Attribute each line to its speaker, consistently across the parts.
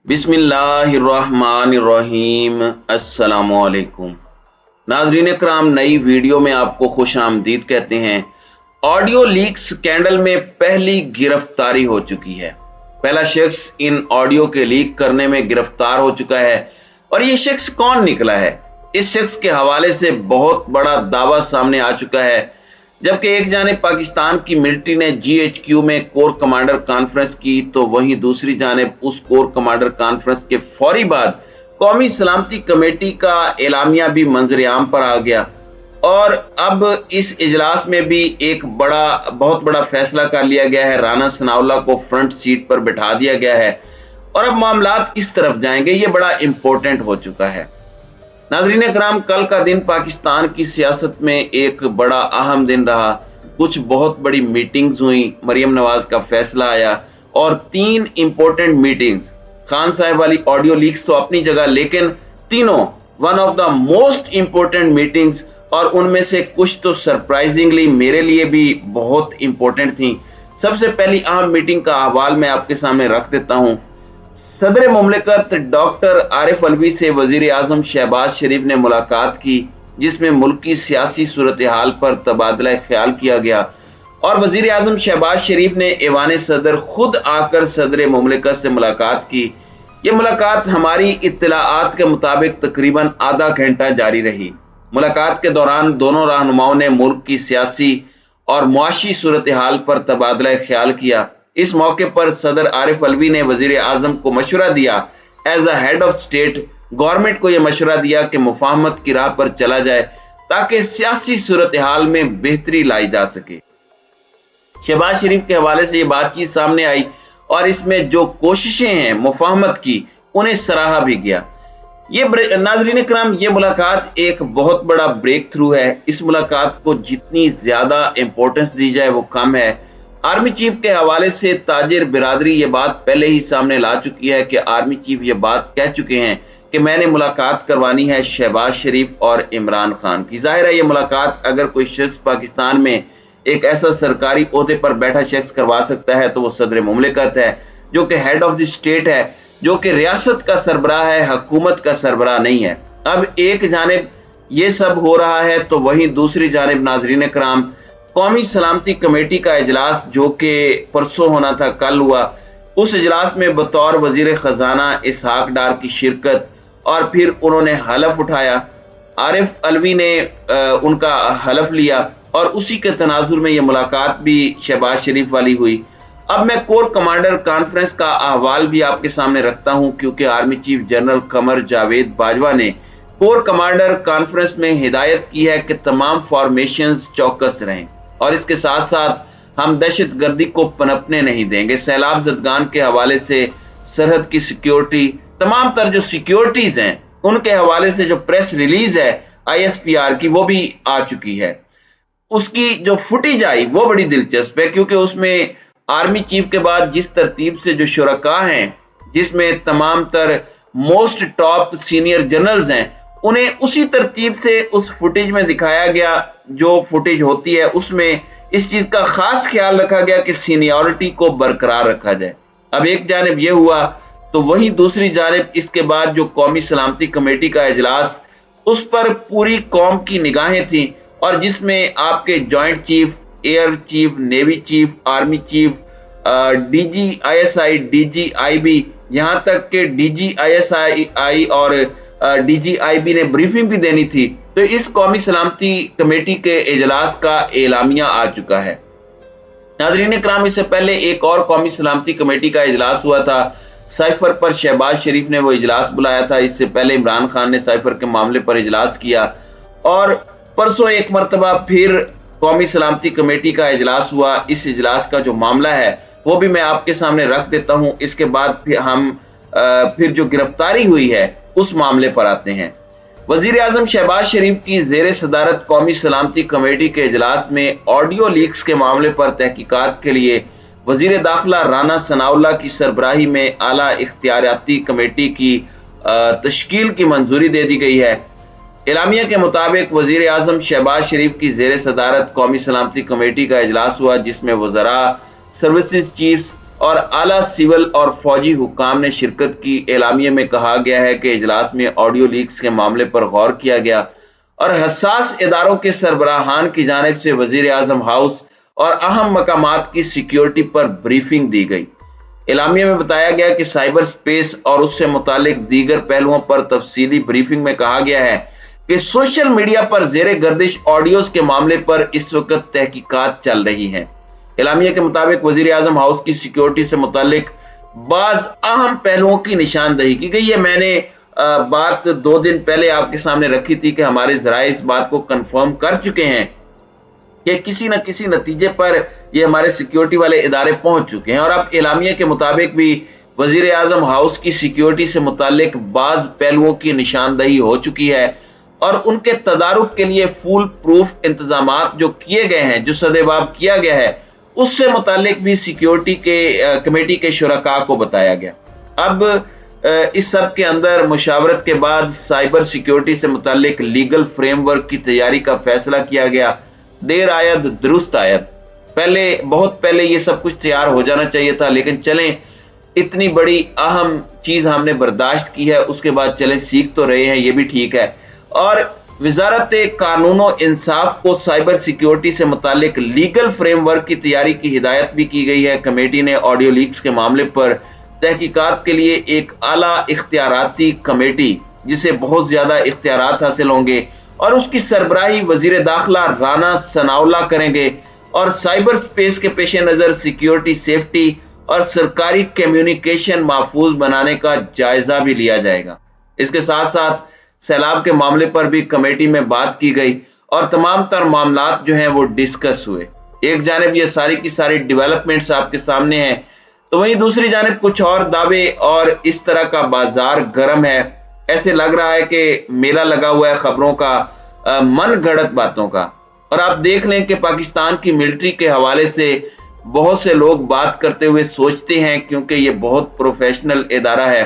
Speaker 1: बिस्मिल्लाहिर्रहमानिर्रहीम। अस्सलामुअलैकुम नाजरीन कराम, नई वीडियो में आपको खुश आमदीद कहते हैं। ऑडियो लीक स्कैंडल में पहली गिरफ्तारी हो चुकी है। पहला शख्स इन ऑडियो के लीक करने में गिरफ्तार हो चुका है और ये शख्स कौन निकला है, इस शख्स के हवाले से बहुत बड़ा दावा सामने आ चुका है। जबकि एक जानिब पाकिस्तान की मिलिट्री ने GHQ में कोर कमांडर कॉन्फ्रेंस की, तो वहीं दूसरी जानिब उस कोर कमांडर कॉन्फ्रेंस के फौरी बाद कौमी सलामती कमेटी का एलामिया भी मंजर आम पर आ गया और अब इस इजलास में भी एक बहुत बड़ा फैसला कर लिया गया है। राना सनाउल्लाह को फ्रंट सीट पर बिठा दिया गया है और अब मामलात किस तरफ जाएंगे, ये बड़ा इंपॉर्टेंट हो चुका है। नाज़रीन कराम, कल का दिन पाकिस्तान की सियासत में एक बड़ा अहम दिन रहा। कुछ बहुत बड़ी मीटिंग्स हुई, मरियम नवाज का फैसला आया और 3 इंपॉर्टेंट मीटिंग्स। खान साहब वाली ऑडियो लीक्स तो अपनी जगह, लेकिन तीनों one of the most important meetings, और उनमें से कुछ तो सरप्राइजिंगली मेरे लिए भी बहुत इंपॉर्टेंट थी। सबसे पहली अहम मीटिंग का अहवाल मैं आपके सामने रख देता हूं। सदर मुमलिकत डॉक्टर आरिफ अलवी से वजीर आजम शहबाज शरीफ ने मुलाकात की, जिसमें मुल्क की सियासी सूरत हाल पर तबादला ख्याल किया गया और वजीर आजम शहबाज शरीफ ने ऐवान सदर खुद आकर सदर मुमलिकत से मुलाकात की। ये मुलाकात हमारी इत्तलाआत के मुताबिक तकरीबन आधा घंटा जारी रही। मुलाकात के दौरान दोनों रहनुमाओं ने मुल्क की सियासी और मुआशी सूरत हाल पर तबादला ख्याल किया। इस मौके पर सदर आरिफ अलवी ने वजीर आजम को मशवरा दिया, as a head of state government को यह मशवरा दिया कि मुफाहमत की राह पर चला जाए ताकि सियासी सूरत हाल में बेहतरी लाई जा सके। शहबाज शरीफ के हवाले से ये बातचीत सामने आई और इसमें जो कोशिशें हैं मुफाहमत की, उन्हें सराहा भी गया। ये नाज़रीन कराम, ये मुलाकात एक बहुत बड़ा ब्रेक थ्रू है। इस मुलाकात को जितनी ज्यादा इंपॉर्टेंस दी जाए वो कम है। आर्मी चीफ के हवाले से ताजिर बिरादरी ये बात पहले ही सामने ला चुकी है कि आर्मी चीफ ये बात कह चुके हैं कि मैंने मुलाकात करवानी है शहबाज शरीफ और इमरान खान की। जाहिर है ये मुलाकात अगर कोई शख्स पाकिस्तान में एक ऐसा सरकारी ओहदे पर बैठा शख्स करवा सकता है तो वो सदर मुमलिकत है, जो कि हेड ऑफ द स्टेट है, जो कि रियासत का सरबराह है, हुकूमत का सरबराह नहीं है। अब एक जानिब ये सब हो रहा है तो वहीं दूसरी जानिब नाजरीन कराम, कौमी सलामती कमेटी का इजलास जो कि परसों होना था, कल हुआ। उस इजलास में बतौर वजीर खजाना इसहाक डार की शिरकत और फिर उन्होंने हलफ उठाया। आरिफ अलवी ने उनका हलफ लिया और उसी के तनाजुर में ये मुलाकात भी शहबाज शरीफ वाली हुई। अब मैं कोर कमांडर कॉन्फ्रेंस का अहवाल भी आपके सामने रखता हूं, क्योंकि army chief general Qamar Javed Bajwa ने कोर कमांडर कॉन्फ्रेंस में हिदायत की है कि तमाम फॉर्मेशंस चौकस रहें और इसके साथ साथ हम दहशत गर्दी को पनपने नहीं देंगे। सैलाब जदगान के हवाले से सरहद की सिक्योरिटी, तमाम तर जो सिक्योरिटीज हैं उनके हवाले से जो प्रेस रिलीज है ISPR की, वो भी आ चुकी है। उसकी जो फुटेज आई वो बड़ी दिलचस्प है, क्योंकि उसमें आर्मी चीफ के बाद जिस तरतीब से जो शुरका हैं, जिसमें तमाम तर मोस्ट टॉप सीनियर जनरल्स हैं, उन्हें उसी तरतीब से उस फुटेज में दिखाया गया। जो फुटेज होती है उसमें इस चीज का खास ख्याल रखा गया कि सीनियरिटी को बरकरार रखा जाए। अब एक जानिब यह हुआ तो वहीं दूसरी जानिब इसके बाद जो कौमी सलामती कमेटी का इजलास, उस पर पूरी कौम की निगाहें थी और जिसमें आपके joint chief, air chief, navy chief, army chief, DG ISI, DG IB, यहां तक के DG ISI और DG IB ने ब्रीफिंग भी देनी थी। तो इस कौमी सलामती कमेटी के इजलास का एलामिया आ चुका है। नाज़रीन कराम, इससे पहले एक और कौमी सलामती कमेटी का इजलास हुआ था। साइफर पर शहबाज शरीफ ने वो इजलास बुलाया था। इससे पहले इमरान खान ने साइफर के मामले पर इजलास किया और परसों एक मरतबा फिर कौमी सलामती कमेटी का इजलास हुआ। इस इजलास का जो मामला है वो भी मैं आपके सामने रख देता हूं। इसके बाद फिर जो गिरफ्तारी हुई है उस मामले पर आते हैं। वजीर आजम शहबाज शरीफ की जेर सदारत कौमी सलामती कमेटी के इजलास में ऑडियो लीक्स के मामले पर तहकीकात के लिए वजीर दाखिला राना सनाउल्लाह की सरबराही में आला इख्तियाराती कमेटी की तश्कील की मंजूरी दे दी गई है। एलामिया के मुताबिक वजीर आजम शहबाज शरीफ की जेर सदारत कौमी सलामती कमेटी का इजलास हुआ, जिसमें वज़रा, सर्विसेज चीफ्स और आला सिविल और फौजी हुक्काम ने शिरकत की। एलामिये में कहा गया है कि इजलास में ऑडियो लीक्स के मामले पर गौर किया गया और हसास इदारों के सरबराहान की जानिब से वजीर आजम हाउस और अहम मकामात की सिक्योरिटी पर ब्रीफिंग दी गई। एलामिया में बताया गया कि साइबर स्पेस और उससे मुतालिक दीगर पहलुओं पर तफसीली ब्रीफिंग में कहा गया है कि सोशल मीडिया पर जेर गर्दिश ऑडियोज के मामले पर इस वक्त तहकीकात चल रही हैं। एलामिया के मुताबिक वजीर आजम हाउस की सिक्योरिटी से मुतालिक बाज अहम पहलुओं की निशानदही की गई है। मैंने बात 2 दिन पहले आपके सामने रखी थी कि हमारे जराए इस बात को कंफर्म कर चुके हैं कि किसी न किसी नतीजे पर ये हमारे सिक्योरिटी वाले इदारे पहुंच चुके हैं। और अब एलामिया के मुताबिक भी वजीर आजम हाउस की सिक्योरिटी से मुतालिक बाज पहलुओं की निशानदही हो चुकी है और उनके तदारुक के लिए फुल प्रूफ इंतजाम जो किए गए हैं, जो सदेबाब किया गया है, उससे मुतालिक भी सिक्योरिटी के कमेटी के शुरका को बताया गया। अब इस सब के अंदर मुशावरत के बाद साइबर सिक्योरिटी से मुतालिक लीगल फ्रेमवर्क की तैयारी का फैसला किया गया। देर आयद दुरुस्त आयद, बहुत पहले ये सब कुछ तैयार हो जाना चाहिए था, लेकिन चलें, इतनी बड़ी अहम चीज हमने बर्दाश्त की है, उसके बाद चलें सीख तो रहे हैं, ये भी ठीक है। और वजारत कानून और इंसाफ को साइबर सिक्योरिटी से मुतालिक लीगल फ्रेमवर्क की तैयारी की हिदायत भी की गई है। कमेटी ने ऑडियो लीक्स के मामले पर तहकीकात के लिए एक आला इख्तियाराती कमेटी, जिसे बहुत ज्यादा इख्तियारात हासिल होंगे, और उसकी सरबराही वजीर दाखिला राना सनाउल्लाह करेंगे और साइबर स्पेस के पेश नजर सिक्योरिटी, सेफ्टी और सरकारी कम्युनिकेशन महफूज बनाने का जायजा भी लिया जाएगा। इसके साथ साथ सैलाब के मामले पर भी कमेटी में बात की गई और तमाम तर मामलात जो हैं वो डिस्कस हुए। एक जानिब ये सारी की सारी डेवलपमेंट्स आपके सामने हैं, तो वहीं दूसरी जानिब कुछ और दावे और इस तरह का बाजार गर्म है। ऐसे लग रहा है कि मेला लगा हुआ है खबरों का, मन गढ़ंत बातों का। और आप देख लें कि पाकिस्तान की मिलिट्री के हवाले से बहुत से लोग बात करते हुए सोचते हैं, क्योंकि ये बहुत प्रोफेशनल इदारा है,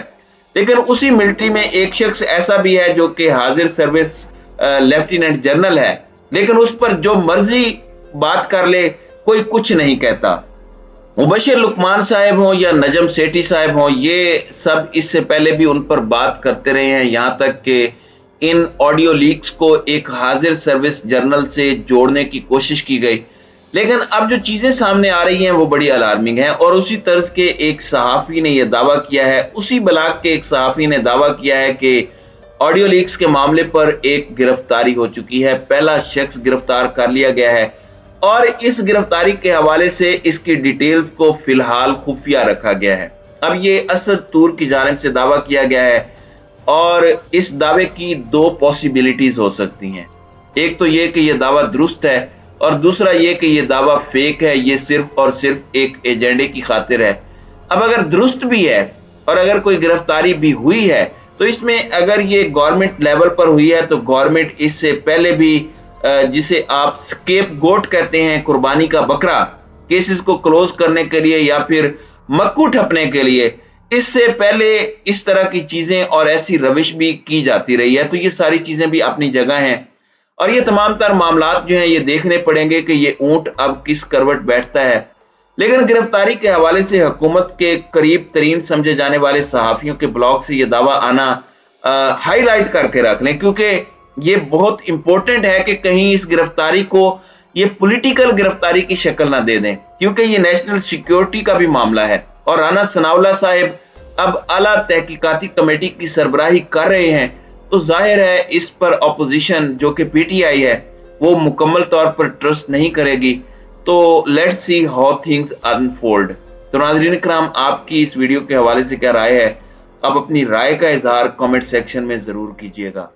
Speaker 1: लेकिन उसी मिलिट्री में एक शख्स ऐसा भी है जो कि हाजिर सर्विस लेफ्टिनेंट जनरल है, लेकिन उस पर जो मर्जी बात कर ले कोई कुछ नहीं कहता। मुबशिर लुकमान साहब हों या नजम सेठी साहब हों, ये सब इससे पहले भी उन पर बात करते रहे हैं, यहां तक कि इन ऑडियो लीक्स को एक हाजिर सर्विस जर्नल से जोड़ने की कोशिश की गई, लेकिन अब जो चीजें सामने आ रही हैं वो बड़ी अलार्मिंग हैं। और उसी तर्ज के एक सहाफी ने यह दावा किया है, उसी ब्लॉग के एक सहाफी ने दावा किया है कि ऑडियो लीक्स के मामले पर एक गिरफ्तारी हो चुकी है, पहला शख्स गिरफ्तार कर लिया गया है और इस गिरफ्तारी के हवाले से इसकी डिटेल्स को फिलहाल खुफिया रखा गया है। अब ये असद तूर की जानिब से दावा किया गया है और इस दावे की 2 पॉसिबिलिटीज हो सकती हैं। एक तो ये कि यह दावा दुरुस्त है और दूसरा ये कि यह दावा फेक है, ये सिर्फ और सिर्फ एक एजेंडे की खातिर है। अब अगर दुरुस्त भी है और अगर कोई गिरफ्तारी भी हुई है, तो इसमें अगर ये गवर्नमेंट लेवल पर हुई है तो गवर्नमेंट इससे पहले भी जिसे आप स्केप गोट कहते हैं, कुर्बानी का बकरा, केसेस को क्लोज करने के लिए या फिर मक्कू ठपने के लिए, इससे पहले इस तरह की चीजें और ऐसी रविश भी की जाती रही है। तो ये सारी चीजें भी अपनी जगह हैं और ये तमाम तर मामलात जो हैं ये देखने पड़ेंगे कि ये ऊंट अब किस करवट बैठता है। लेकिन गिरफ्तारी के हवाले से हुकूमत के करीब तरीन समझे जाने वाले सहाफियों के ब्लॉग से ये दावा आना हाईलाइट करके रख लें, क्योंकि ये बहुत इंपॉर्टेंट है कि कहीं इस गिरफ्तारी को ये पॉलिटिकल गिरफ्तारी की शक्ल ना दे दें, क्योंकि ये नेशनल सिक्योरिटी का भी मामला है। और राना सनाउल्लाह साहब अब आला तहकीकाती कमेटी की सरबराही कर रहे हैं, तो जाहिर है इस पर अपोजिशन जो कि पीटीआई है वो मुकम्मल तौर पर ट्रस्ट नहीं करेगी। तो let's see how things unfold. तो नाज़रीन इकराम, आपकी इस वीडियो के हवाले से क्या राय है? आप अपनी राय का इजहार कमेंट सेक्शन में जरूर कीजिएगा।